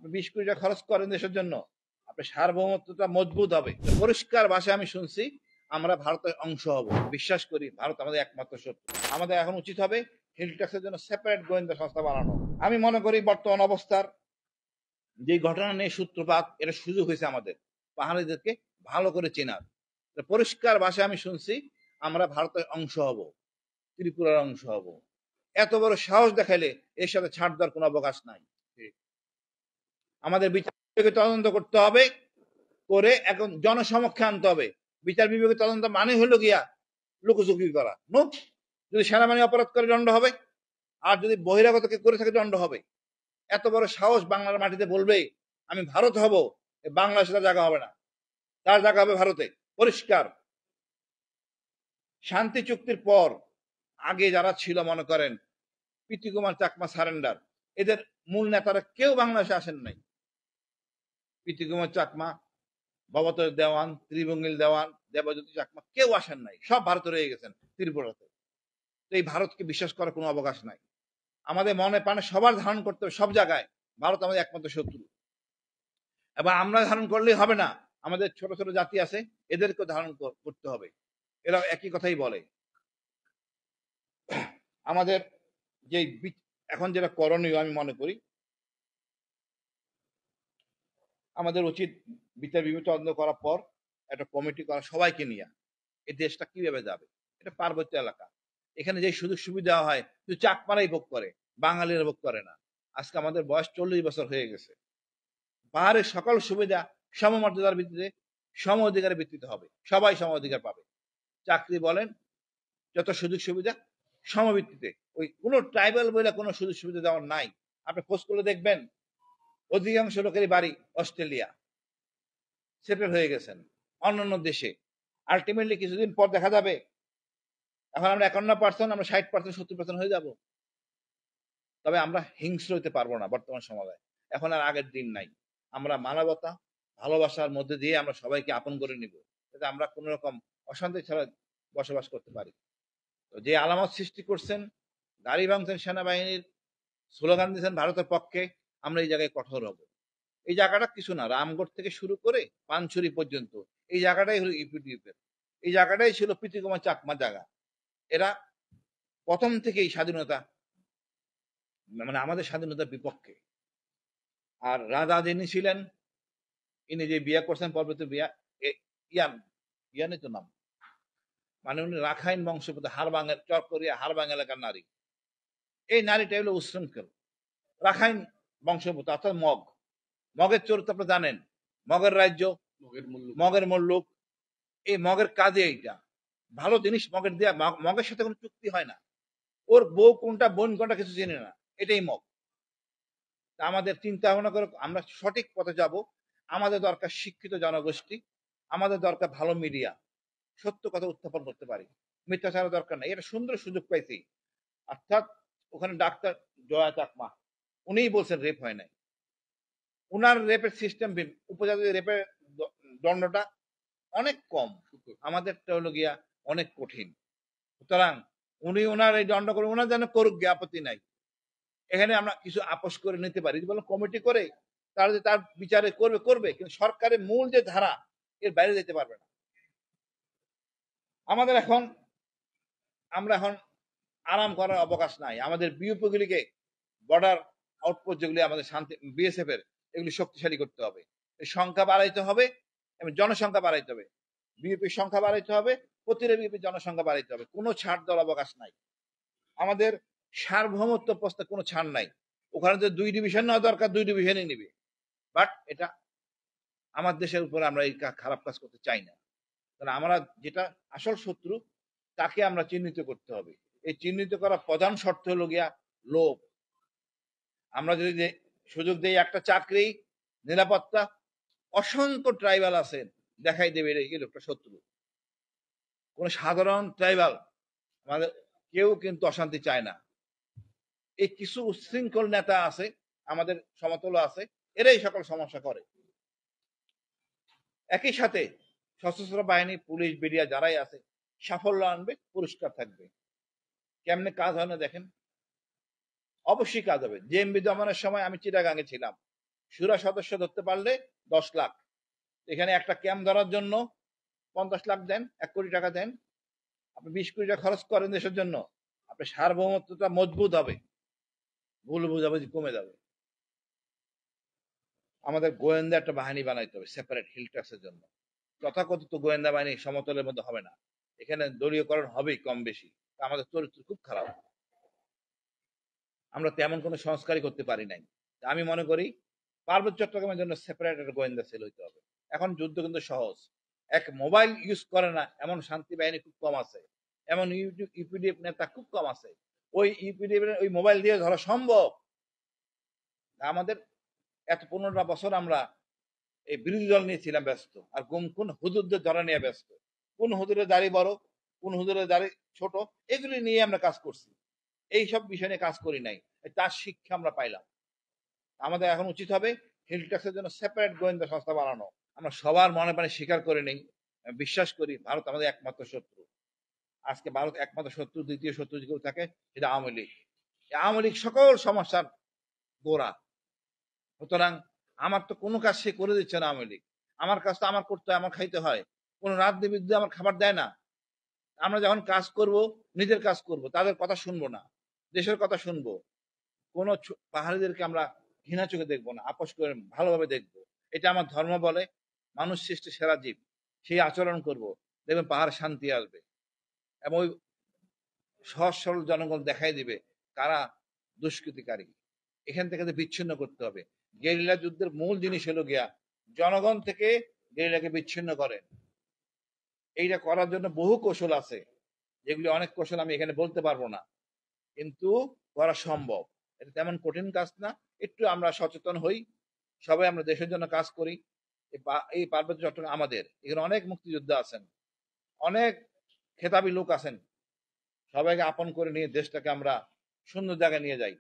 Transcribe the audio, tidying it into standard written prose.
আপনি 20 কোটি টাকা খরচ করেন দেশের জন্য, আপনার সার্বভৌমত্বটা মজবুত হবে। পরিষ্কার ভাষায় আমি শুনছি আমরা ভারতের অংশ হব। বিশ্বাস করি ভারত আমাদের একমাত্র শত্রু। আমাদের এখন উচিত হবে হিল ট্যাক্সের জন্য সেপারেট গোয়েন্দা সংস্থা বানানো। আমি মনে করি বর্তমান অবস্থার যে ঘটনা নিয়ে সূত্রপাত, এটা সুযোগ হয়েছে আমাদের পাহাড়িদেরকে ভালো করে চেনার। পরিষ্কার ভাষায় আমি শুনছি আমরা ভারতের অংশ হব, ত্রিপুরার অংশ হব। এত বড় সাহস দেখাইলে এর সাথে ছাড় দেওয়ার কোনো অবকাশ নাই। আমাদের বিচার বিভাগে তদন্ত করতে হবে, করে এখন জনসমক্ষে আনতে হবে। বিচার বিভাগে তদন্ত মানে হলো গিয়া লুকোচুরি করা। নো, যদি সেনাবাহিনী অপরাধ করে দণ্ড হবে, আর যদি বহিরাগত কে করে থাকে দণ্ড হবে। এত বড় সাহস বাংলার মাটিতে বলবে আমি ভারত হব, বাংলাদেশে তার জায়গা হবে না, তার জায়গা হবে ভারতে। পরিষ্কার। শান্তি চুক্তির পর আগে যারা ছিল, মনে করেন প্রীতি কুমার চাকমা সারেন্ডার, এদের মূল নেতারা কেউ বাংলাদেশে আসেন নাই। প্রীতি কুমার চাকমা, ভবত দেওয়ান, ত্রিভঙ্গিল দেওয়ান, দেবজ্যোতি চাকমা কেউ আসেন নাই, সব ভারতে রয়ে গেছেন, ত্রিপুরাতে। তো এই ভারতকে বিশ্বাস করার কোনো অবকাশ নাই। আমাদের মনে প্রাণে সবার ধারণ করতে হবে, সব জায়গায় ভারত আমাদের একমাত্র শত্রু। এবং আমরা ধারণ করলেই হবে না, আমাদের ছোট ছোট জাতি আছে, এদেরকে ধারণ করতে হবে। এরা একই কথাই বলে। আমাদের যে এখন যেটা করণীয়, আমি মনে করি আমাদের উচিত বিচার বিবেচনা তদন্ত করার পর একটা কমিটি করা, সবাইকে নিয়ে এই দেশটা কিভাবে যাবে। এটা পার্বত্য এলাকা, এখানে যে সুযোগ সুবিধা হয় শুধু চাকমারাই ভোগ করে, বাঙালিরা ভোগ করে না। আজকে আমাদের বয়স 40 বছর হয়ে গেছে। পাহাড়ের সকল সুবিধা সমমর্যাদার ভিত্তিতে, সম অধিকারের ভিত্তিতে হবে, সবাই সম অধিকার পাবে। চাকরি বলেন, যত সুযোগ সুবিধা সমভিত্তিতে। ওই কোনো ট্রাইবাল বলে কোনো সুযোগ সুবিধা দেওয়ার নাই। আপনি খোঁজ করলে দেখবেন অধিকাংশ লোকেরই বাড়ি অস্ট্রেলিয়া, সেটেল হয়ে গেছেন অন্যান্য দেশে। আলটিমেটলি কিছুদিন পর দেখা যাবে এখন আমরা 51%, আমরা 60%, 70% হয়ে যাব। তবে আমরা হিংস্র হইতে পারবো না বর্তমান সমাজে। এখন আর আগের দিন নাই। আমরা মানবতা, ভালোবাসার মধ্যে দিয়ে আমরা সবাইকে আপন করে নিব, যাতে আমরা কোন রকম অশান্তি ছাড়া বসবাস করতে পারি। তো যে আলামত সৃষ্টি করছেন, গাড়ি ভাঙছেন সেনাবাহিনীর, স্লোগান দিয়েছেন ভারতের পক্ষে, আমরা এই জায়গায় কঠোর হব। এই জায়গাটা কিছু না, রামগড় থেকে শুরু করে পানছড়ি পর্যন্ত এই জায়গাটাই হলো ইউপিডিএফের। এই জায়গাটাই ছিল প্রীতি কুমার চাকমা জায়গা। এরা প্রথম থেকেই স্বাধীনতা, মানে আমাদের স্বাধীনতার বিপক্ষে। আর রাজা যিনি ছিলেন, ইনি যে বিয়ে করছেন পরবর্তী বিয়া, ইয়ান, ইয়ানই তো নাম, মানে উনি রাখাইন বংশোদ্ভূত, হারবাঙের চরকরিয়া হারবাং এলাকার নারী। এই নারীটা হলো উচ্ছৃঙ্খল, রাখাইন বংশোদ্ভূত, অর্থাৎ মগ। মগের চরিত্র আপনি জানেন, মগের রাজ্য, মগের মল্লুক। এই মগের কাজে এইটা ভালো জিনিস, মগের দেয়া, মগের সাথে কোনো চুক্তি হয় না। ওর বউ কোনটা বোন কোনটা কিছু জেনে না, এটাই মগ। আমাদের চিন্তা ভাবনা করে আমরা সঠিক পথে যাব। আমাদের দরকার শিক্ষিত জনগোষ্ঠী, আমাদের দরকার ভালো মিডিয়া, সত্য কথা উত্থাপন করতে পারি, মিথ্যা ছাড়া দরকার নাই। এটা সুন্দর সুযোগ পাইছি। অর্থাৎ ওখানে ডাক্তার জয়া চাকমা উনিই বলছেন রেপ হয় নাই। উনার রেপের সিস্টেম, উপজাতি রেপের দণ্ডটা অনেক কম, আমাদেরটা হলো গিয়া অনেক কঠিন। সুতরাং উনি ওনার এই দণ্ড করে ওনার যেন করুক, আপত্তি নাই। এখানে আমরা কিছু আপোষ করে নিতে পারি, বলে কমিটি করে তারা যে তার বিচারে করবে করবে, কিন্তু সরকারের মূল যে ধারা এর বাইরে যেতে পারবে না। আমাদের এখন, আমরা এখন আরাম করার অবকাশ নাই। আমাদের বিউপিগুলিকে, বর্ডার আউটপোস্ট যেগুলি আমাদের শান্তি বিএসএফ এর, এগুলি শক্তিশালী করতে হবে, সংখ্যা বাড়াইতে হবে এবং জনসংখ্যা বাড়াইতে হবে। বিউপির সংখ্যা বাড়াইতে হবে, প্রতিটা বিউপির জনসংখ্যা বাড়াইতে হবে। কোনো ছাড় দেওয়ার অবকাশ নাই। আমাদের সার্বভৌমত্ব প্রস্তাব কোনো ছাড় নাই। ওখানে যে 2 ডিভিশন নেওয়া দরকার, 2 ডিভিশনই নিবে। বাট এটা আমার দেশের উপরে আমরা এই খারাপ কাজ করতে চাই না। কারণ আমরা যেটা আসল শত্রু তাকে আমরা চিহ্নিত করতে হবে। এই চিহ্নিত করার প্রধান শর্ত হলো গিয়া লোভ। আমরা যদি সুযোগ দেই একটা চাকরি, নিরাপত্তা, অসংখ্য ট্রাইবাল আছেন, দেখাই দেবে এই লোকটা শত্রু। কোন সাধারণ ট্রাইবাল আমাদের কেউ কিন্তু অশান্তি চায় না। এই কিছু উচ্ছৃঙ্খল নেতা আছে আমাদের সমতল আছে, এরাই সকল সমস্যা করে। একই সাথে সশস্ত্র বাহিনী, পুলিশ, মিডিয়া যারাই আছে সাফল্য আনবে, পুরস্কার থাকবে। কেমনে কাজ হয় না দেখেন, অবশ্যই কাজ হবে। জেএমবি দমনের সময় আমি চিটাগাঙে ছিলাম, শুরা সদস্য ধরতে পারলে 10 লাখ। এখানে একটা ক্যাম্প ধরার জন্য 50 লাখ দেন, 1 কোটি টাকা দেন, আপনি 20 কোটি টাকা খরচ করেন দেশের জন্য, আপনার সার্বভৌমত্বটা মজবুত হবে, ভুল বুঝাবুঝি কমে যাবে। আমাদের গোয়েন্দা একটা বাহিনী বানাইতে হবে সেপারেট হিল ট্যাক্সের জন্য। তথাকথিত গোয়েন্দা বাহিনী সমতলের মধ্যে হবে না, এখানে দলীয়করণ হবেই কম বেশি। আমাদের চরিত্র খুব খারাপ, আমরা তেমন কোনো সংস্কারই করতে পারি নাই। আমি মনে করি পার্বত্য চট্টগ্রামের জন্য সেপারেট একটা গোয়েন্দা সেল হইতে হবে। এখন যুদ্ধ কিন্তু সহজ, এক মোবাইল ইউজ করে না এমন শান্তি বাহিনী খুব কম আছে, এমন ইউপিডিএফ নেতা খুব কম আছে। ওই ইউপিডিএফ ওই মোবাইল দিয়ে ধরা সম্ভব। আমাদের এত 15টা বছর আমরা এই বিরোধী দল নিয়ে ছিলাম ব্যস্ত, আর কোন হুজুরদের ধরা নিয়ে ব্যস্ত, কোন হুজুরের দাড়ি বড়, কোন হুজুরের দাড়ি ছোট, এগুলি নিয়ে আমরা কাজ করছি। এইসব বিষয় নিয়ে কাজ করি নাই, তার শিক্ষা আমরা পাইলাম। আমাদের এখন উচিত হবে হিল ট্যাক্সের জন্য সেপারেট গোয়েন্দা সংস্থা বানানো। আমরা সবার মনে প্রাণে স্বীকার করে নেই, বিশ্বাস করি ভারত আমাদের একমাত্র শত্রু। আজকে ভারত একমাত্র শত্রু, দ্বিতীয় শত্রু যদি কেউ থাকে সেটা আওয়ামী লীগ। আওয়ামী লীগ সকল সমস্যার গোড়া। সুতরাং আমার তো কোনো কাজ সে করে দিচ্ছে না আওয়ামী লীগ, আমার কাজ তো আমার করতে হয়, আমার খাইতে হয়। কোন রাজনীতিবিদ আমার খাবার দেয় না। আমরা যখন কাজ করব নিজের কাজ করব, তাদের কথা শুনবো না, দেশের কথা শুনবো। কোন পাহাড়িদেরকে আমরা ঘৃণা চোখে দেখবো না, আপোষ করে ভালোভাবে দেখবো। এটা আমার ধর্ম বলে, মানুষ সৃষ্টি সেরা জীব, সেই আচরণ করব, দেখবেন পাহাড় শান্তি আসবে। এবং ওই সহজ সরল জনগণ দেখাই দিবে কারা দুষ্কৃতিকারী। এখান থেকে বিচ্ছিন্ন করতে হবে। গেরিলা যুদ্ধের মূল জিনিস হলো গিয়া জনগণ থেকে গেরিলাকে বিচ্ছিন্ন করেন। এইটা করার জন্য বহু কৌশল আছে, যেগুলি অনেক কৌশল আমি এখানে বলতে পারবো না, কিন্তু করা সম্ভব। এটা তেমন কঠিন কাজ না, একটু আমরা সচেতন হই, সবাই আমরা দেশের জন্য কাজ করি। এই পার্বত্য চট্টগ্রাম আমাদের, এখানে অনেক মুক্তিযোদ্ধা আছেন, অনেক খেতাবি লোক আছেন, সবাইকে আপন করে নিয়ে দেশটাকে আমরা সুন্দর জায়গায় নিয়ে যাই।